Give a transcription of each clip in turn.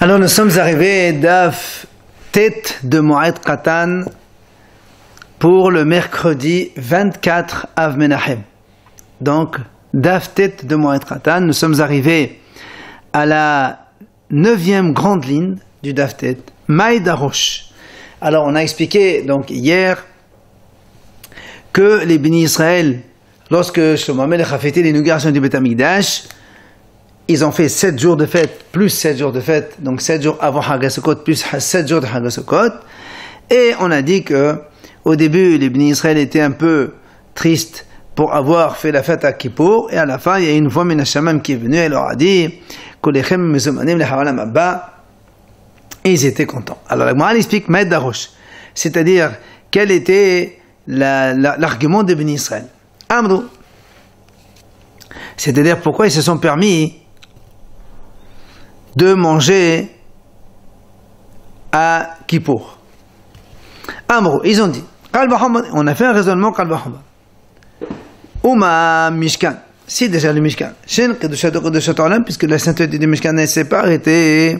Alors nous sommes arrivés d'Af Tet de Moed Katan pour le mercredi 24 Av Menachem. Donc d'Af Tet de Moed Katan, nous sommes arrivés à la 9e grande ligne du Daf Tet, Maïd Arosh. Alors on a expliqué donc hier que les bénis Israël, lorsque Shlomo Amelech a fêté l'inauguration du Beth Amikdash, ils ont fait 7 jours de fête, plus 7 jours de fête, donc 7 jours avant Hag HaSukkot, plus 7 jours de Hag HaSukkot. Et on a dit que, au début, les bénis Israël étaient un peu tristes pour avoir fait la fête à Kippour, et à la fin, il y a une voix Menachamam qui est venue, elle leur a dit, Kolechem mezumanim lehaolam haba, et ils étaient contents. Alors la Gemara explique Maïd Darosh, c'est-à-dire, quel était l'argument des bénis Israël. Amrou, c'est-à-dire pourquoi ils se sont permis de manger à Kippour. Amrou, ils ont dit, on a fait un raisonnement Kalbahamba. Ouma Mishkan, si déjà le Mishkan, Shen Kedushato Kedushato Olam, puisque la sainteté du Mishkan ne s'est pas arrêtée.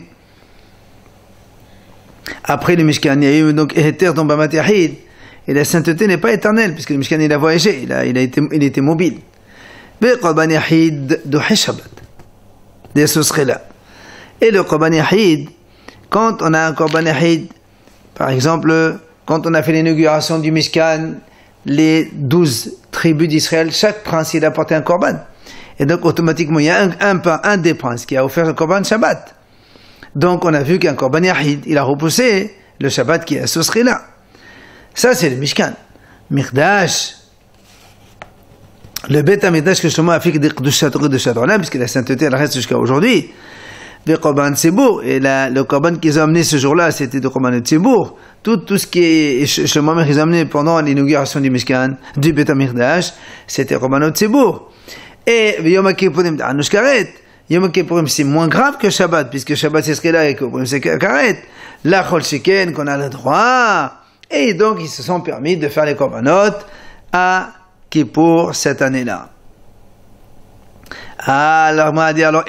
Après le Mishkan, il y a eu donc Eheter dans Bamat Yahid, et la sainteté n'est pas éternelle, puisque le Mishkan il a voyagé, il était mobile. Mais Korban Yahid de Shabbat, de ce serait là. Et le Korban Yahid, quand on a un Korban Yahid, par exemple, quand on a fait l'inauguration du Mishkan, les 12 tribus d'Israël, chaque prince il a apporté un Korban. Et donc automatiquement, il y a un des princes qui a offert le Korban Shabbat. Donc on a vu qu'un Korban Yahid, il a repoussé le Shabbat qui est à ce serait là. Ça c'est le Mishkan. Mikdash, le Beth Amikdash que Shlomo a fait de Kedushat Olam, puisque la sainteté elle reste jusqu'à aujourd'hui. Le Korban Tzibur, et le Korban qu'ils ont amené ce jour-là, c'était le Korban Tzibur. Tout ce qui est Shlomo qu'ils ont amené pendant l'inauguration du Mishkan, du Beth Amikdash, c'était le Korban Tzibur. Et Yom Kippurim d'Anush Karet, Yom Kippurim c'est moins grave que Shabbat, puisque Shabbat c'est ce qu'il a et Kippurim c'est Karet. La Chol Sheken qu'on a le droit. Et donc ils se sont permis de faire les Korbanot à Kippour cette année-là. Alors, alors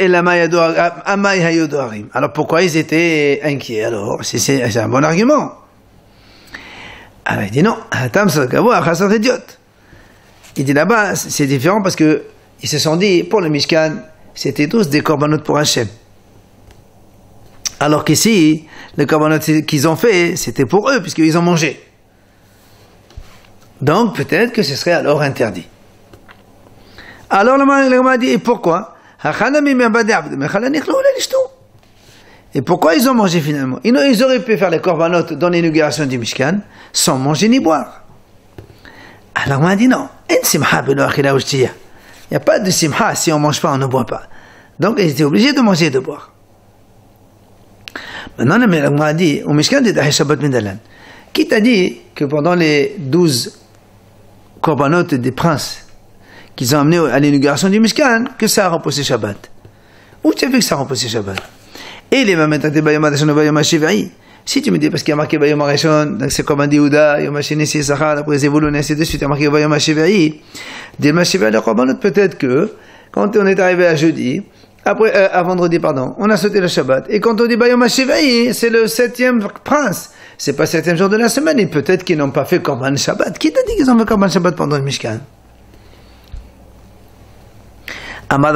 pourquoi ils étaient inquiets alors? C'est un bon argument. Alors il dit non, il dit là-bas c'est différent parce que ils se sont dit pour le Mishkan c'était tous des korbanot pour Hachem. Alors qu'ici les korbanot qu'ils ont fait c'était pour eux puisqu'ils ont mangé. Donc peut-être que ce serait alors interdit. Alors le Gemara dit, et pourquoi? Et pourquoi ils ont mangé finalement? Ils auraient pu faire les korbanot dans l'inauguration du Mishkan sans manger ni boire. Alors le Gemara dit non. Il n'y a pas de simha si on ne mange pas, on ne boit pas. Donc ils étaient obligés de manger et de boire. Maintenant le Gemara dit, au Mishkan de Dahi Shabbat Medalan, qui t'a dit que pendant les 12 korbanot des princes qu'ils ont amené à l'inauguration du Mishkan, que ça a repoussé Shabbat. Où tu as vu que ça a repoussé Shabbat? Et les Mametat de Bayom Adashon Bayom HaShiva'i, si tu me dis, parce qu'il y a marqué Bayom HaRishon, donc c'est comme un Yehuda, Yom HaSheni Sissachar, après Zevulun, et ainsi de suite, il y a marqué Bayom HaShiva'i, des HaShiva'i, le Korbanot, peut-être que, quand on est arrivé à jeudi, après, à vendredi, pardon, on a sauté le Shabbat, et quand on dit Bayom HaShiva'i, c'est le 7e prince, c'est pas le 7e jour de la semaine, et peut-être qu'ils n'ont pas fait Korban Shabbat. Qui t'a dit qu'ils ont fait Korban Shabbat pendant le Mishkan? Il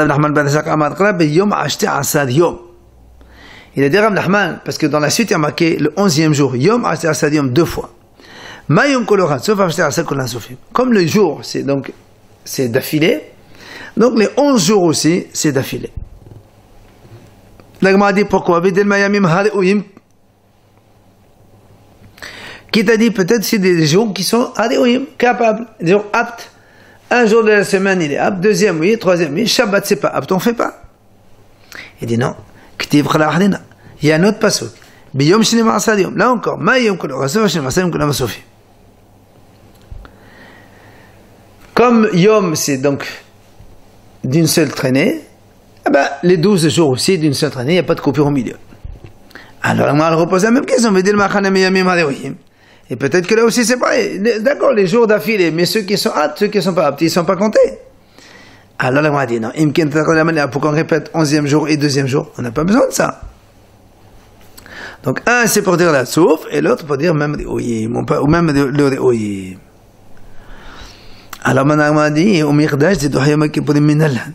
a dit Rav Nachman, parce que dans la suite il y a marqué le 11e jour, Yom Ashter Asad Yom 2 fois. Comme le jour, c'est d'affilée, donc les 11 jours aussi, c'est d'affilée. La Gemara dit pourquoi? Qui t'a dit peut-être c'est des jours qui sont capables, des jours aptes. Un jour de la semaine, il est apte. Deuxième, oui. Troisième, oui. Shabbat, c'est pas apte, on fait pas. Il dit non. Il y a un autre passage. Là encore. Comme Yom, c'est donc d'une seule traînée, eh ben, les 12 jours aussi d'une seule traînée, il n'y a pas de coupure au milieu. Alors, on va reposer la même question. Et peut-être que là aussi c'est pareil. D'accord, les jours d'affilée, mais ceux qui sont aptes, ceux qui ne sont pas aptes, ils ne sont pas comptés. Alors là, on dit non. Pourquoi on répète 11e jour et 2e jour? On n'a pas besoin de ça. Donc un c'est pour dire la souf et l'autre pour dire même Re'oyim ou même le Re'oyim. Alors maintenant on dit au Mikdash c'est Yom Kippurim Minalhan.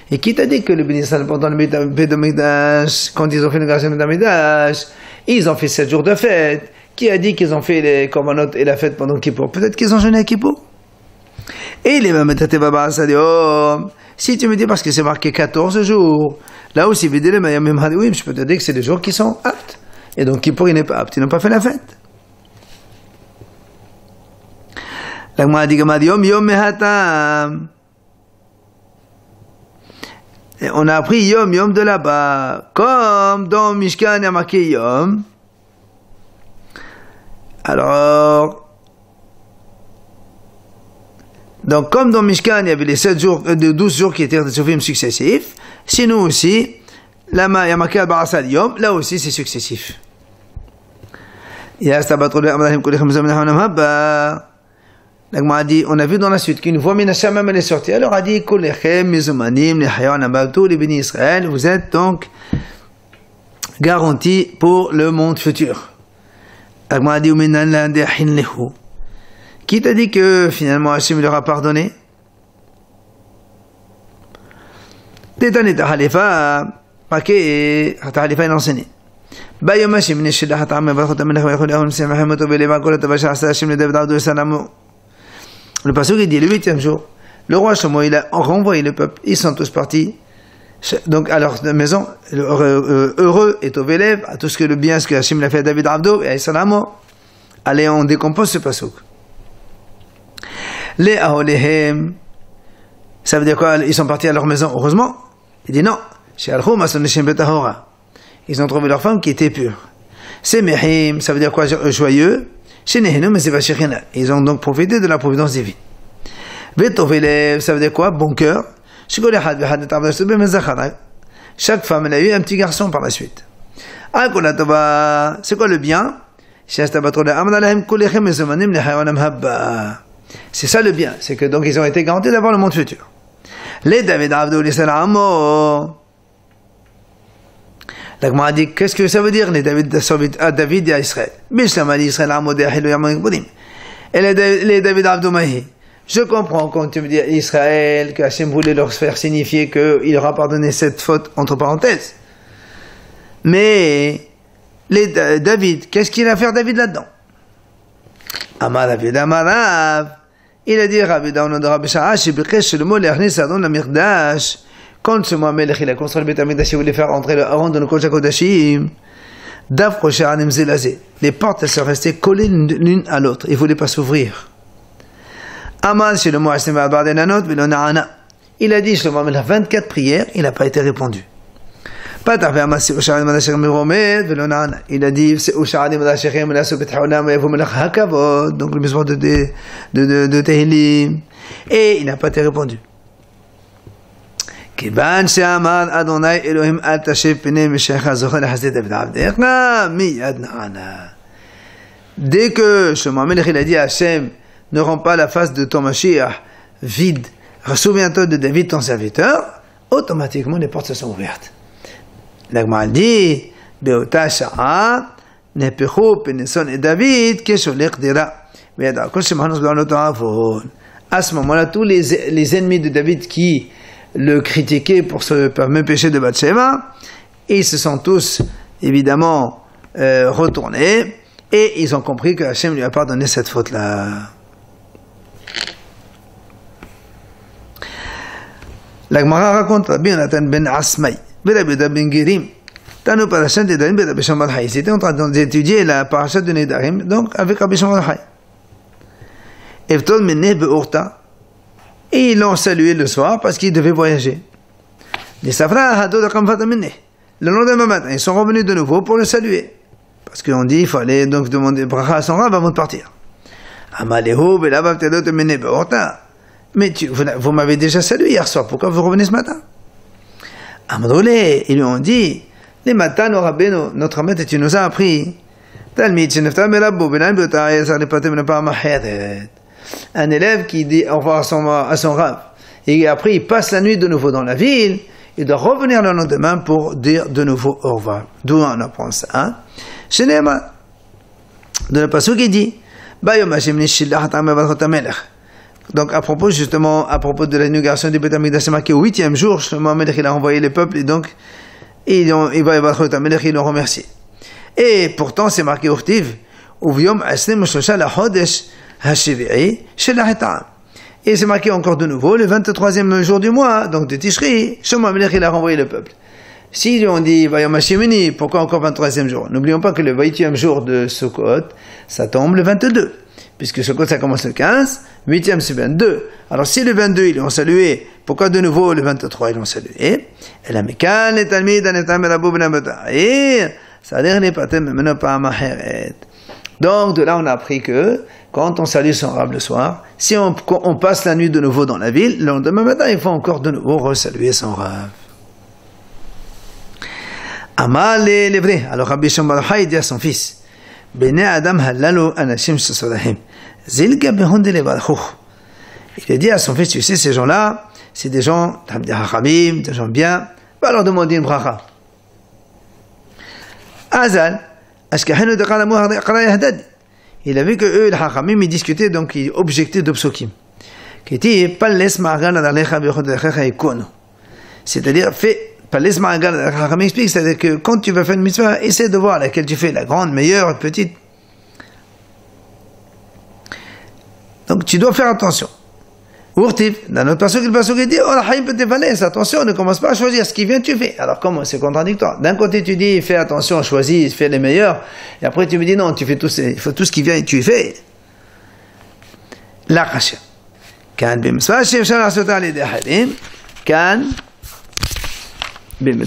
Et qui t'a dit que le bénissage pendant le Mikdash, quand ils ont fait le Gashim de Mikdash, ils ont fait 7 jours de fête. Qui a dit qu'ils ont fait les korbanot et la fête pendant Kippour? Peut-être qu'ils ont jeûné à Kippour. Et les si tu me dis parce que c'est marqué 14 jours, là aussi, je peux te dire que c'est des jours qui sont aptes. Et donc Kippour, il n'est pas apte, ils n'ont pas fait la fête. On a appris Yom de là-bas. Comme dans Mishkan, il y a marqué Yom. Alors, donc comme dans Mishkan, il y avait les 12 jours qui étaient des soufim successifs, chez nous aussi, là, il y a marqué Al-Barasal Yom, là aussi c'est successif. On a vu dans la suite qu'une voix Minasham elle est sortie. Alors a dit Kulechem, Mizumanim, les Hayon, tous les bénis Israël, vous êtes donc garantis pour le monde futur. Qui t'a dit que finalement Hachem leur a pardonné? Détané ta Halifa, marqué ta Halifa est enseigné. Bayom Hachem Neshida Hatam Vachot Amelech Vachot Semahemot Belema Kolat Vachasa Hachem le David Abdou Salamo. Le passage il dit le 8e jour, le roi Shlomo il a renvoyé le peuple, ils sont tous partis. Donc à leur maison, heureux et au Vélev, à tout ce que le bien, ce que Hachem l'a fait à David Abdo et à Salamo. Allez, on décompose ce pasuk. Les Aholehem, ça veut dire quoi? Ils sont partis à leur maison, heureusement. Il dit non. Ils ont trouvé leur femme qui était pure. C'est Mehim, ça veut dire quoi? Joyeux. Ils ont donc profité de la providence divine. Vetovelev, ça veut dire quoi? Bon cœur. Chaque femme elle a eu un petit garçon par la suite. C'est quoi le bien? C'est ça le bien, c'est que donc ils ont été garantis d'avoir le monde futur. Les David Abdou les Salamo. L'Agma a dit qu'est-ce que ça veut dire les David à David et à Israël? Et les David Abdou Mahi. Je comprends quand tu me dis Israël que Hachem voulait leur faire signifier qu'il aura pardonné cette faute entre parenthèses. Mais David, qu'est-ce qu'il a à faire David là-dedans? Amar David Amarav, il a dit Rabbi Daoun de Rabbi Sha'ash, quand ce Mohamed il a construit le Beth Amikdash, il voulait faire entrer le Aaron dans le Kodesh HaKodashim, les portes elles sont restées collées l'une à l'autre, il ne voulait pas s'ouvrir. Aman chez le mot il a dit Shlomo Amelech 24 prières, il n'a pas été répondu. Il a dit donc le misbah de Tehillim, et il n'a pas été répondu. Dès que Shlomo Amelech il a dit à Hachem, ne rends pas la face de ton Mashiach vide, souviens-toi de David ton serviteur, automatiquement les portes se sont ouvertes. L'Agma dit, Beota Sha'a, Nepechu, Peneson et David, Kesholech Dira. À ce moment-là, tous les ennemis de David qui le critiquaient pour ce même péché de Bathsheba, ils se sont tous, évidemment, retournés, et ils ont compris que Hachem lui a pardonné cette faute-là. La Gemara raconte Rabbi Yonatan ben Asmai, Rabbi ben Gerim, Tanu Parashat de Nedarim, Rabbi Shimon Bar Yochai. Ils étaient en train d'étudier la Parashat de Nedarim, donc avec Rabbi Shimon Bar Yochai. Evtol Meneh Be'orta, et ils l'ont salué le soir parce qu'ils devaient voyager. Les Safra Hadod Akamfata Meneh. Le lendemain matin, ils sont revenus de nouveau pour le saluer. Parce qu'on dit, il fallait donc demander bracha à son rab avant de partir. Amalehu Belavav Tedot Meneh Be'orta. Mais vous m'avez déjà salué hier soir, pourquoi vous revenez ce matin? Amadroulé, ils lui ont dit, les matins, notre maître, tu nous as appris. Un élève qui dit au revoir à son rab, et après il passe la nuit de nouveau dans la ville, il doit revenir le lendemain pour dire de nouveau au revoir. D'où on apprend ça. Hein? Chez Néma, dans le passage qui dit, donc à propos justement, à propos de l'inauguration du Beth Amikdash, c'est marqué au 8e jour, Shlomo Melech il a envoyé les peuples et donc il va y avoir ils l'ont remercié. Et pourtant c'est marqué Urtiv, Uvyom Aslim Shosha la Chodesh Hashiv'i Shelah Ta'am. Et c'est marqué encore de nouveau le 23e jour du mois, donc de Tishri, Shlomo Melech il a renvoyé le peuple. Si on dit Vayom Hashemini, pourquoi encore 23e jour? N'oublions pas que le 8e jour de Sukkot, ça tombe le 22. Puisque Sukkot ça commence le 15, 8e c'est 22. Alors si le 22 ils l'ont salué, pourquoi de nouveau le 23 ils l'ont salué? Et la Mekan, les Talmid, Anetam, Rabou, Ben Abata'ir, c'est-à-dire les Patem, Menopam, Aheret. Donc de là on a appris que quand on salue son Rav le soir, si on passe la nuit de nouveau dans la ville, le lendemain matin il faut encore de nouveau resaluer son Rav. Amal les vrais. Alors Rabbi Shimon Bar Yochai dit à son fils, Bnei Adam halalu anashim shesodahim. Zilga behund levarchuch. Il a dit à son fils, tu sais, ces gens-là, c'est des gens, des hachamim, des gens bien, va leur demander une bracha. Azal, ashkahenu de kalamu qara yahdad. Il a vu que eux, les hachamim, ils discutaient, donc ils objectaient d'obsokim. Qui dit, palles ma'agan adalecha bechodecha ikono. C'est-à-dire, fais Palais Ma'agal, Racham explique, c'est-à-dire que quand tu vas faire une mitzvah, essaie de voir laquelle tu fais, la grande, meilleure, petite. Donc tu dois faire attention. Urtiv, dans notre passage, le passage dit, oh la haïm peut t'évaler, attention, ne commence pas à choisir ce qui vient, tu fais. Alors comment? C'est contradictoire. D'un côté tu dis, fais attention, choisis, fais les meilleurs, et après tu me dis, non, tu fais tout ce qui vient et tu fais. La kasha. Kan b'mitzvah she'efshar la'asota al yedei achadim, kan donc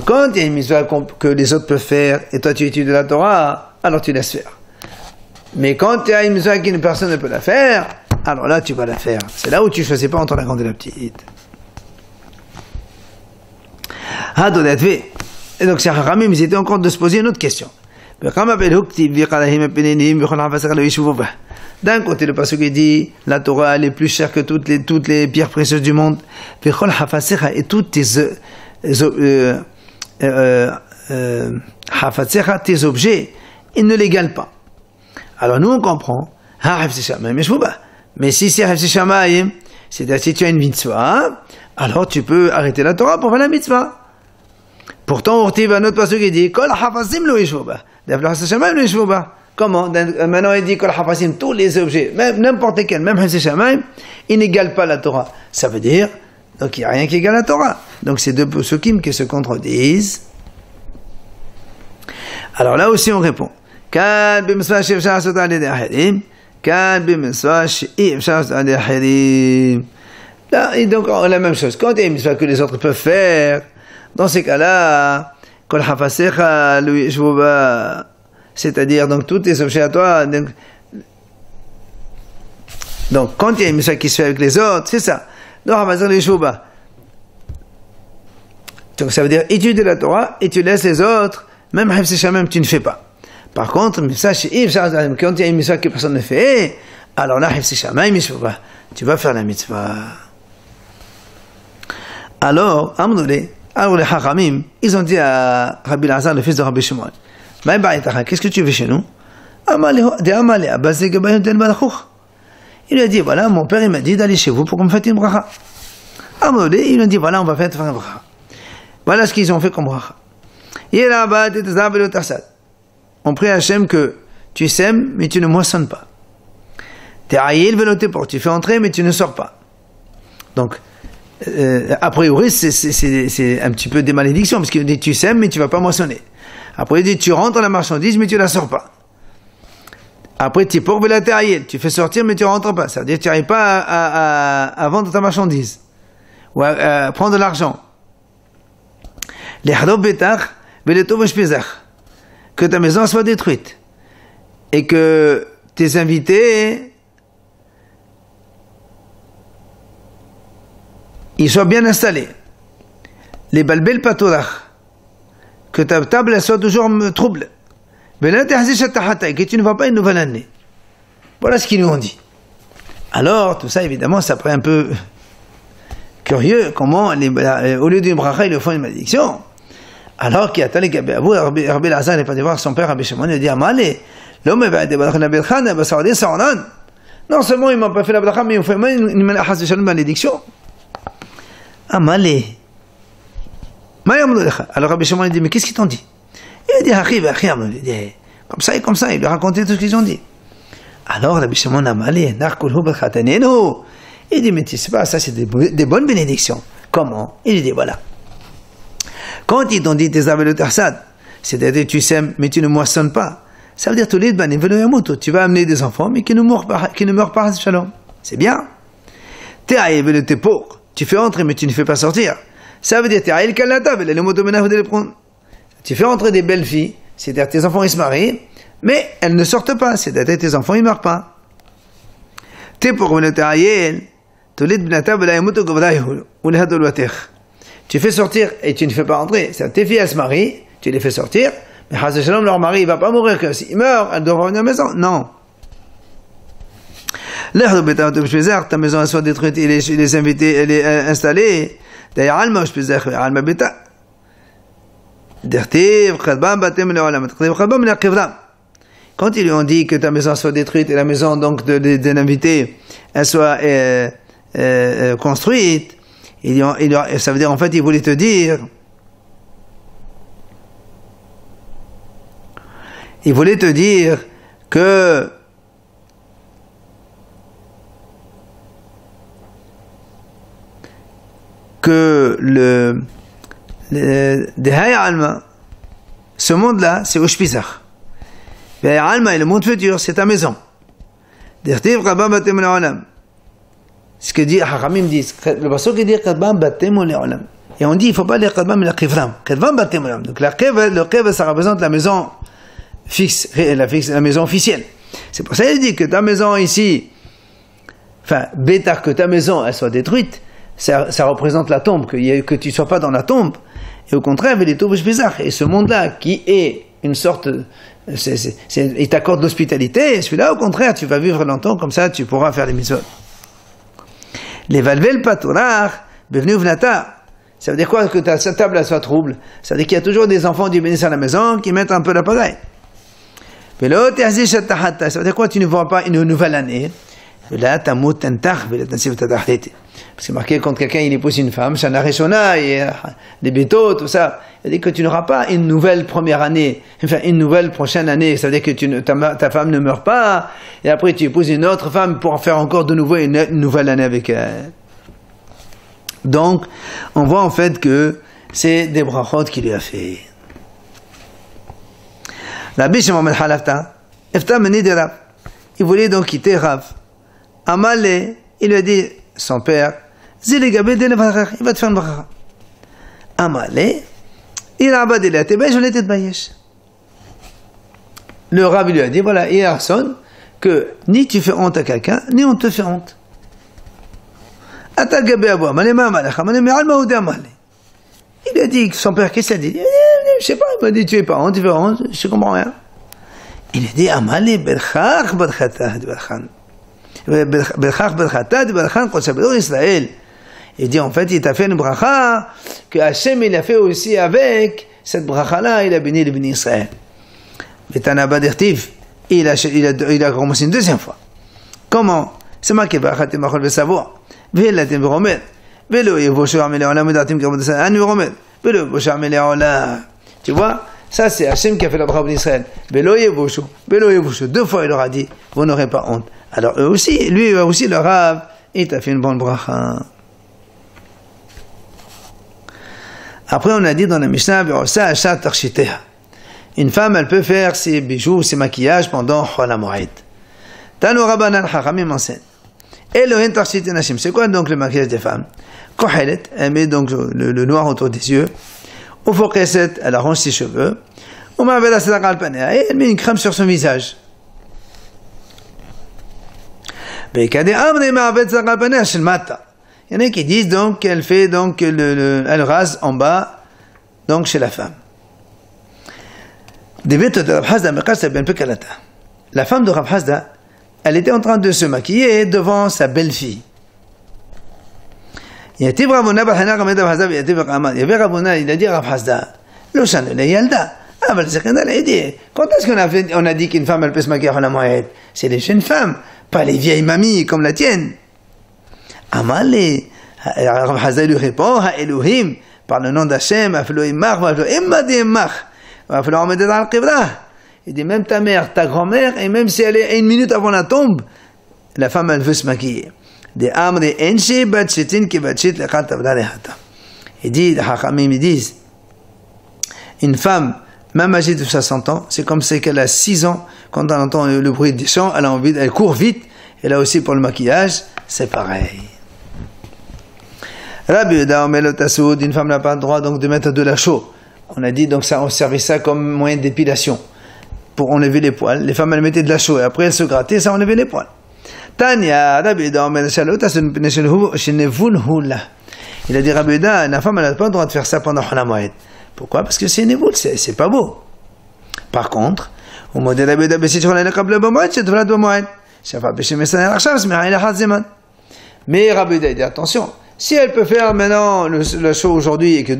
quand il y a une mitzvah que les autres peuvent faire et toi tu étudies la Torah, alors tu laisses faire. Mais quand il y a une mitzvah qu'une personne ne peut la faire, alors là tu vas la faire. C'est là où tu ne choisis pas entre la grande et la petite. Et donc ces Hachamim, ils étaient encore de se poser une autre question. D'un côté, le pasuk dit, la Torah elle est plus chère que toutes les pierres précieuses du monde. Et toutes tes objets, ils ne l'égalent pas. Alors nous on comprend, mais si c'est Hafsi Shamayim, c'est-à-dire si tu as une mitzvah, alors tu peux arrêter la Torah pour faire la mitzvah. Pourtant, Urtiv, un autre pasuk qui dit, Kol Hafasim lo yishvuba. Hafsi Shamayim lo yishvuba. Comment? Maintenant il dit que tous les objets, même n'importe lesquels, même Hafsi Shamayim, ils n'égalent pas la Torah. Ça veut dire, donc il n'y a rien qui égale la Torah. Donc c'est deux psukim qui se contredisent. Alors là aussi on répond. Kan b'mitzvah she'efshar la'asot al yedei acherim, kan b'mitzvah she'efshar la'asot al yedei acherim. Là, et donc la même chose. Quand il y a une mitzvah que les autres peuvent faire, dans ces cas-là, kol hafasecha lo yishvuba. C'est-à-dire, donc, tous tes objets à toi. Donc, quand il y a une mitzvah qui se fait avec les autres, c'est ça. Donc, ça veut dire, étudier la Torah et tu laisses les autres, même Hafsi Shamayim, tu ne fais pas. Par contre, quand il y a une mitzvah que personne ne fait, alors là, Hafsi Shamayim, tu vas faire la mitzvah. Alors, les Hachamim, ils ont dit à Rabbi Lazar, le fils de Rabbi Shimon, qu'est-ce que tu fais chez nous? Il lui a dit, voilà, mon père il m'a dit d'aller chez vous pour qu'on me fasse une bracha. Il lui a dit, voilà, on va faire une bracha. Voilà ce qu'ils ont fait comme bracha. On prie à Hachem que tu sèmes, mais tu ne moissonnes pas. Tu fais entrer, mais tu ne sors pas. Donc, a priori, c'est un petit peu des malédictions, parce qu'il dit, tu sèmes, mais tu ne vas pas moissonner. Après, il dit, tu rentres dans la marchandise, mais tu ne la sors pas. Après, tu portes la terre, tu fais sortir, mais tu ne rentres pas. Ça veut dire que tu n'arrives pas à vendre ta marchandise, ou à prendre de l'argent. Que ta maison soit détruite. Et que tes invités, ils soient bien installés. Les balbel patorach. Que ta table soit toujours trouble. Que tu ne vas pas une nouvelle année. Voilà ce qu'ils nous ont dit. Alors, tout ça, évidemment, ça prend un peu Curieux, comment, au lieu d'une bracha, ils lui font une malédiction. Alors qu'il a allé Gabé Abou, Rabbi Lazar n'est pas allé voir son père, Rabbi Shimon, il a dit, Amalé, l'homme va être la Belchan, va s'arrêter sans nan. Non seulement ils m'ont pas fait la bracha, mais ils m'ont fait une malédiction. Amalé. Alors Rabbi Shimon, il dit, mais qu'est-ce qu'ils t'ont dit? Il a dit, il dit, comme ça et comme ça, il lui a raconté tout ce qu'ils ont dit. Alors Rabbi Shimon, Amalé, Narkulhu Belchatanenu. Il dit, mais tu sais pas, ça c'est des bonnes bénédictions. Comment? Il dit, voilà. Quand ils t'ont dit tes abeilles tersad, c'est-à-dire tu sèmes, mais tu ne moissonnes pas, ça veut dire tu vas amener des enfants, mais qui ne meurent pas, shalom. C'est bien. T'es pauvre, tu fais entrer, mais tu ne fais pas sortir. Ça veut dire tu fais entrer des belles filles, c'est-à-dire tes enfants ils se marient, mais elles ne sortent pas, c'est-à-dire tes enfants ils meurent pas. T'es pauvre, tu fais sortir et tu ne fais pas entrer. Tes filles elles se marient, tu les fais sortir, mais leur mari il va pas mourir, que s'il meurt, elles doivent revenir à la maison. Non. Ta maison elle soit détruite, les invités, elle est installée. D'ailleurs, Alma Alma Beta. Quand ils lui ont dit que ta maison soit détruite et la maison donc de l'invité elle soit construite, ça veut dire en fait il voulait te dire que ce monde-là, c'est Ushpizach. Et le monde futur, c'est ta maison. Ce que dit Hachamim dit, le passage qui dit et on dit il ne faut pas lire Kadbam mais la Kivram. Donc le Kev, ça représente la maison fixe, la maison officielle. C'est pour ça qu'il dit que ta maison ici, enfin, bétar que ta maison elle soit détruite, ça représente la tombe, que tu ne sois pas dans la tombe. Et au contraire, il est tout bizarre. Et ce monde-là, qui est une sorte, il t'accorde l'hospitalité, et celui-là, au contraire, tu vas vivre longtemps, comme ça, tu pourras faire les mitzvot. Les valvel patorar, bevenu vnata. Ça veut dire quoi que ta table soit trouble? Ça veut dire qu'il y a toujours des enfants du bénéfice à la maison qui mettent un peu la pagaille. Ça veut dire quoi? Tu ne vois pas une nouvelle année. Là, tu as parce que marqué quand quelqu'un il épouse une femme, Shana Rishona, des bétos, tout ça. Il dit que tu n'auras pas une nouvelle première année, enfin une nouvelle prochaine année. Ça veut dire que ta femme ne meurt pas, et après tu épouses une autre femme pour en faire encore de nouveau une nouvelle année avec elle. Donc, on voit en fait que c'est des brachot qu'il lui a fait. La biche Mohamed Halafta, Efta meni de Rav. Il voulait donc quitter Rav. Amalé, il lui a dit, son père, il va te faire une bracha. Amalé, il a abadé la teba, je l'ai été de Bayesh. Le Rav lui a dit, voilà, il y a personne que ni tu fais honte à quelqu'un, ni on te fait honte. Il a dit, son père, qu'est-ce qu'il a dit? Je sais pas, il m'a dit, tu es pas honte, tu fais honte, je comprends rien. Il a dit, Amalé, berchach, berchata, berchan. Il dit en fait il t'a fait une bracha que Hachem il a fait aussi avec cette bracha là, il a béni le béni Israël. Betanaba d'Ertiv, il a commencé une deuxième fois. Comment? C'est marqué brachatem machol vesavoir ve'elatem veromer ve'lo yevoshu amele olam udatim kabod Israël an veromer ve'lo yevoshu amele olam. Tu vois, ça c'est Hachem qui a fait la bracha d'Israël. Ve'lo yevoshu, deux fois il leur a dit vous n'aurez pas honte. Alors eux aussi, lui aussi le Rav, il t'a fait une bonne bracha. Après on a dit dans la Mishnah, une femme elle peut faire ses bijoux, ses maquillages pendant Chol HaMoed. Tano Rabbanan Chachamim enseigne. Elohen tarshite nashim. C'est quoi donc le maquillage des femmes? Kohelet, elle met donc le noir autour des yeux. Ufokeset, elle arrange ses cheveux. Umavela sedaka al panea, et elle met une crème sur son visage. Il y en a qui disent donc qu'elle fait donc elle rase en bas donc chez la femme. La femme de Rav Hasda, elle était en train de se maquiller devant sa belle-fille. Yativ Rabuna Bahana Kameda Hazab, Yativ Raman, Yavi Rabuna, il a dit Rav Hasda, le Shan le Yalda. Ah, ben, c'est qu'on a dit. Quand est-ce qu'on a dit qu'une femme, elle peut se maquiller à la moyenne? C'est les jeunes femmes, pas les vieilles mamies comme la tienne. Amale, Rav Hasda lui répond, Ha Elohim, par le nom d'Hachem, Afelo Imach, Afelo Imadi Imach, Afelo Amedet al Qibla. Il dit, même ta mère, ta grand-mère, et même si elle est 1 minute avant la tombe, la femme, elle veut se maquiller. Il dit, les Hachamim, ils disent, une femme, même âgée de 60 ans, c'est comme si qu'elle a 6 ans, quand elle entend le bruit des chants, elle a envie, elle court vite, et là aussi pour le maquillage, c'est pareil. Rabbi Yehuda Omer lo tasoud, une femme n'a pas le droit donc de mettre de la chaux. On a dit donc ça, on servait ça comme moyen d'épilation, pour enlever les poils. Les femmes elles mettaient de la chaux, et après elles se grattaient, ça enlevait les poils. Tanya, Rabbi Yehuda Omer lo tasoud, il a dit Rabbi Yehuda, la femme elle n'a pas le droit de faire ça pendant la moed. Pourquoi? Parce que c'est une éboule, c'est pas beau. Par contre, au modèle Rabbi Yehuda, mais Rabbi Yehuda dit attention, si elle peut faire maintenant le show aujourd'hui et que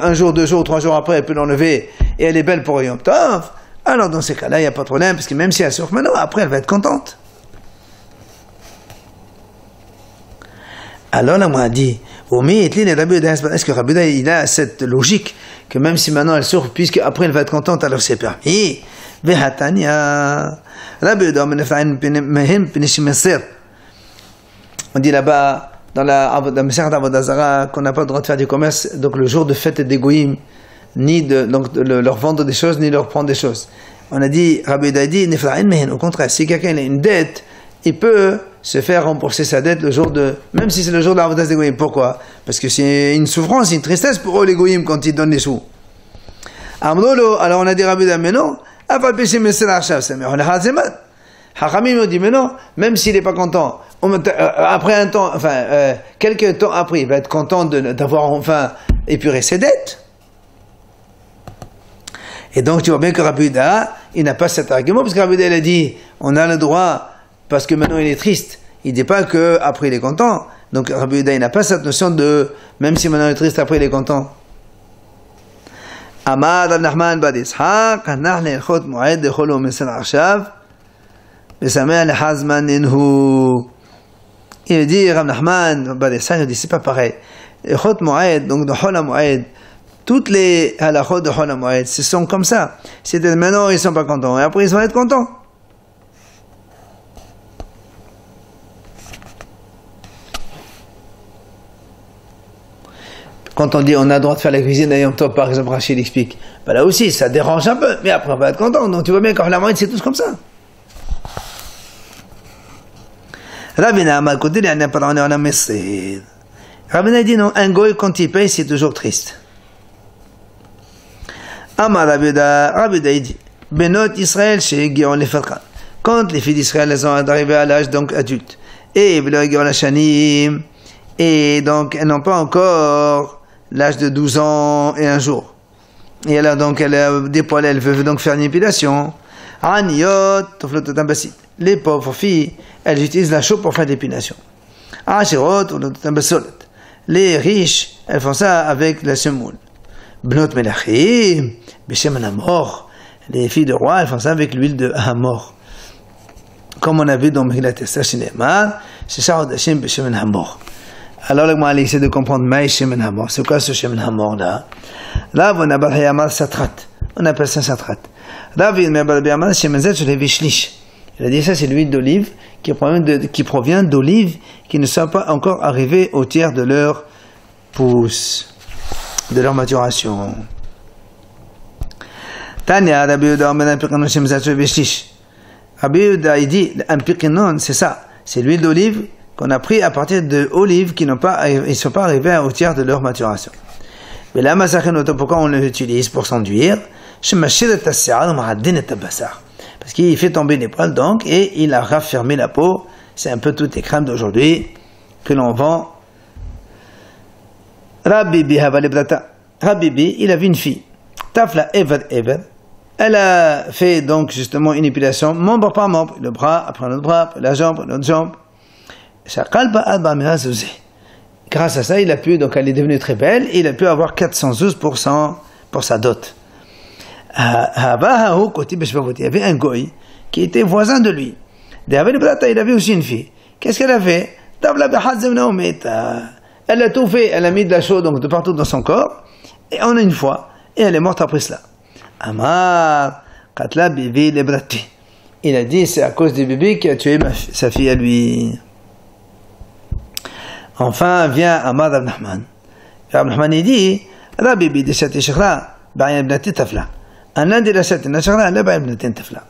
1 jour, 2 jours, 3 jours après elle peut l'enlever et elle est belle pour Yom Tov, alors dans ces cas-là il n'y a pas de problème parce que même si elle souffre maintenant, après elle va être contente. Alors là, moi, a dit, est-ce que Rabbi Yehuda, il a cette logique que même si maintenant elle souffre, puisque après elle va être contente, alors c'est permis. On dit là-bas, dans la Meseret Avodah Zara, qu'on n'a pas le droit de faire du commerce, donc le jour de fête des Goïm, ni de leur vendre des choses, ni leur prendre des choses. On a dit, Rabbi Yehuda dit, au contraire, si quelqu'un a une dette, il peut se faire rembourser sa dette le jour de, même si c'est le jour de l'Avodah des Goïm. Pourquoi? Parce que c'est une souffrance, une tristesse pour eux les Goïm quand ils donnent les sous. Alors on a dit Rabbi Yehuda, mais non, Hachamim nous dit, mais non, même s'il n'est pas content, après un temps, quelques temps après, il va être content d'avoir enfin épuré ses dettes. Et donc tu vois bien que Rabbi Yehuda, il n'a pas cet argument, parce que Rabbi Yehuda, il a dit, on a le droit, parce que maintenant il est triste. Il ne dit pas qu'après il est content. Donc Rabbi Yehuda, il n'a pas cette notion de, même si maintenant il est triste, après il est content. Amad al-Nahman bad Ishaq, Nahne el-Chot Moed de Cholo Mesel Arshav, Besameh al-Hazman Inhu. Il dit, Rav Nahman bad Ishaq, il dit, c'est pas pareil. Le Chot Moed, donc de Chol Moed, toutes les halachot de Chol Moed, ce sont comme ça. C'est-à-dire maintenant ils ne sont pas contents, et après ils vont être contents. Quand on dit on a le droit de faire la cuisine à Yom Tov, par exemple, Rachid explique, ben là aussi ça dérange un peu, mais après on va être content. Donc tu vois bien qu'en la moyenne c'est tous comme ça. Rabina Amal côté il y a un parent en Mesrid. Rabina dit non, un goy quand il paye c'est toujours triste. Amal Rabida dit Benot Israël chez Guillaume les Farkan. Quand les filles d'Israël elles ont arrivé à l'âge donc adulte et Guillaume Shanim et donc elles n'ont pas encore l'âge de 12 ans et 1 jour. Et elle a donc elle a des poils, elle veut donc faire une épilation. Aniot, les pauvres filles, elles utilisent la chaux pour faire l'épilation. Les riches, elles font ça avec la semoule. Bnot melachim, beshem hamor. Les filles de roi, elles font ça avec l'huile de hamor. Comme on a vu dans Megillat Esther Shinemar, c'est ça Hodashim beshem hamor. Alors le Mali essaie de comprendre Maï Shemen Hamor. C'est quoi ce Shemen Hamor là? Là, on appelle Hayamar Satrat. On appelle ça Satrat. Là, on appelle Hayamar Shemen Zet sur les Vishlish. Il a dit ça, c'est l'huile d'olive qui provient d'olives qui ne sont pas encore arrivées au tiers de leur pousse, de leur maturation. Tanya, Rabbi Yehuda, on appelle Pirkinon Shemen Zet sur les Vishlish. Rabbi Yehuda, il dit, un Pirkinon, c'est ça. C'est l'huile d'olive qu'on a pris à partir de olives qui ne sont pas arrivés au tiers de leur maturation. Mais là, pourquoi on l'utilise pour s'enduire? Parce qu'il fait tomber les poils donc et il a raffermi la peau. C'est un peu toutes les crèmes d'aujourd'hui que l'on vend. Rabbibi, il avait une fille. Tafla Ever. Elle a fait donc justement une épilation membre par membre, le bras après l'autre bras, la jambe, l'autre jambe. grâce à ça, il a pu, donc elle est devenue très belle, et il a pu avoir 412% pour sa dot. Il y avait un goy qui était voisin de lui. Il avait aussi une fille. Qu'est-ce qu'elle a fait? Elle a tout fait, elle a mis de la chaux donc de partout dans son corps, et en une fois, et elle est morte après cela. Amar, Katla Bibi Lebrati. Il a dit, c'est à cause du bébé qui a tué sa fille à lui. Enfin, vient Amar Rab Nahman. Rab Nahman, il dit, Rabbi Bibi Deshat Shechra, Ba'yan Ibnati Tafla. Un l'un des Deshat Shechra, la Ba'yan Ibnati Tafla.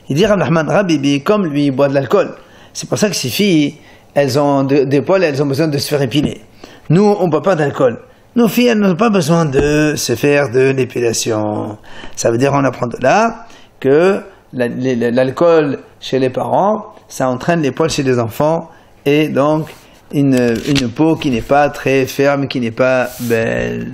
Il dit, Rab Nahman, Rabbi Bibi, comme lui, il boit de l'alcool. C'est pour ça que ces filles, elles ont des poils, elles ont besoin de se faire épiler. Nous, on ne boit pas d'alcool. Nos filles, elles n'ont pas besoin de se faire de l'épilation. Ça veut dire, on apprend de là que l'alcool chez les parents, ça entraîne les poils chez les enfants, et donc une peau qui n'est pas très ferme, qui n'est pas belle.